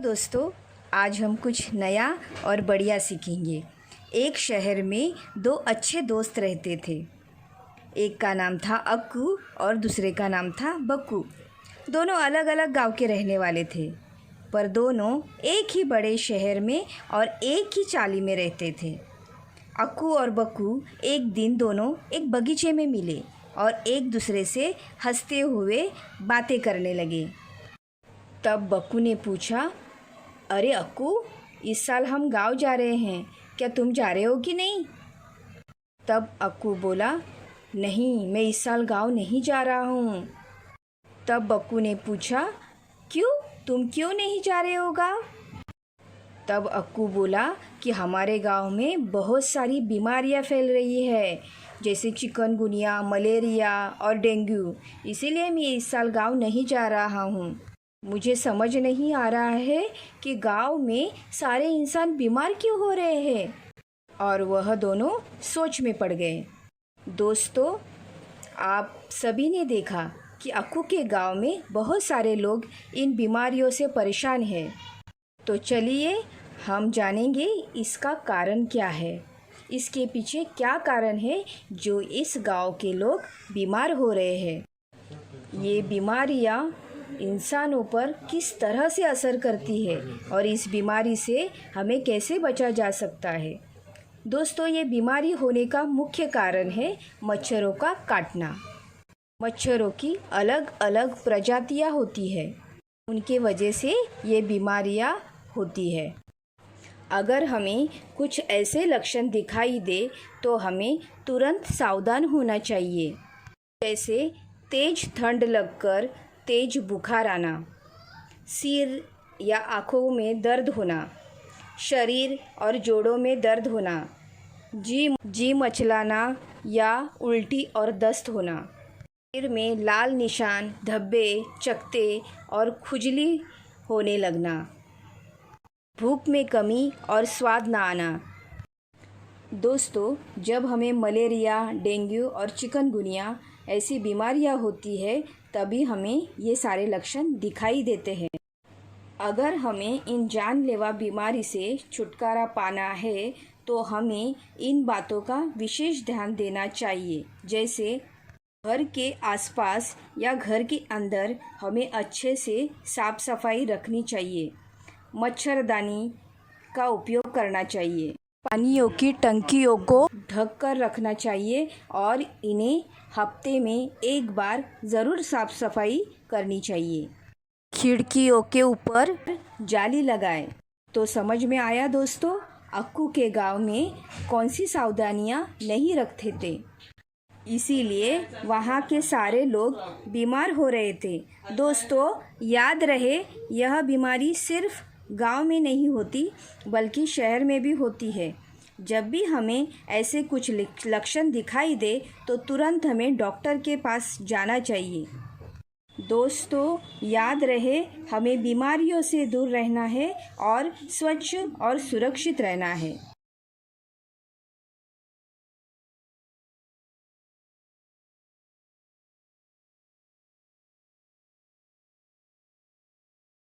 दोस्तों, आज हम कुछ नया और बढ़िया सीखेंगे। एक शहर में दो अच्छे दोस्त रहते थे। एक का नाम था अक्कू और दूसरे का नाम था बक्कू। दोनों अलग अलग गांव के रहने वाले थे, पर दोनों एक ही बड़े शहर में और एक ही चाली में रहते थे। अक्कू और बक्कू एक दिन दोनों एक बगीचे में मिले और एक दूसरे से हंसते हुए बातें करने लगे। तब बक्कू ने पूछा, अरे अक्कू, इस साल हम गांव जा रहे हैं, क्या तुम जा रहे हो कि नहीं? तब अक्कू बोला, नहीं, मैं इस साल गांव नहीं जा रहा हूँ। तब बक्कू ने पूछा, क्यों, तुम क्यों नहीं जा रहे हो गांव? तब अक्कू बोला कि हमारे गांव में बहुत सारी बीमारियां फैल रही है, जैसे चिकनगुनिया, मलेरिया और डेंगू। इसीलिए मैं इस साल गांव नहीं जा रहा हूँ। मुझे समझ नहीं आ रहा है कि गांव में सारे इंसान बीमार क्यों हो रहे हैं। और वह दोनों सोच में पड़ गए। दोस्तों, आप सभी ने देखा कि अक्कू के गांव में बहुत सारे लोग इन बीमारियों से परेशान हैं। तो चलिए हम जानेंगे इसका कारण क्या है, इसके पीछे क्या कारण है जो इस गांव के लोग बीमार हो रहे हैं। ये बीमारियां इंसानों पर किस तरह से असर करती है और इस बीमारी से हमें कैसे बचा जा सकता है। दोस्तों, ये बीमारी होने का मुख्य कारण है मच्छरों का काटना। मच्छरों की अलग अलग प्रजातियां होती है, उनके वजह से ये बीमारियां होती है। अगर हमें कुछ ऐसे लक्षण दिखाई दे तो हमें तुरंत सावधान होना चाहिए, जैसे तेज ठंड लगकर तेज बुखार आना, सिर या आँखों में दर्द होना, शरीर और जोड़ों में दर्द होना, जी मचलाना या उल्टी और दस्त होना, सिर में लाल निशान, धब्बे, चकत्ते और खुजली होने लगना, भूख में कमी और स्वाद ना आना। दोस्तों, जब हमें मलेरिया, डेंगू और चिकनगुनिया ऐसी बीमारियां होती है, तभी हमें ये सारे लक्षण दिखाई देते हैं। अगर हमें इन जानलेवा बीमारी से छुटकारा पाना है तो हमें इन बातों का विशेष ध्यान देना चाहिए, जैसे घर के आसपास या घर के अंदर हमें अच्छे से साफ सफाई रखनी चाहिए, मच्छरदानी का उपयोग करना चाहिए, पानियों की टंकियों को ढक कर रखना चाहिए और इन्हें हफ्ते में एक बार ज़रूर साफ सफाई करनी चाहिए। खिड़कियों के ऊपर जाली लगाएं। तो समझ में आया दोस्तों, अक्कू के गांव में कौन सी सावधानियां नहीं रखते थे, इसीलिए वहां के सारे लोग बीमार हो रहे थे। दोस्तों, याद रहे, यह बीमारी सिर्फ गांव में नहीं होती बल्कि शहर में भी होती है। जब भी हमें ऐसे कुछ लक्षण दिखाई दे तो तुरंत हमें डॉक्टर के पास जाना चाहिए। दोस्तों, याद रहे, हमें बीमारियों से दूर रहना है और स्वच्छ और सुरक्षित रहना है।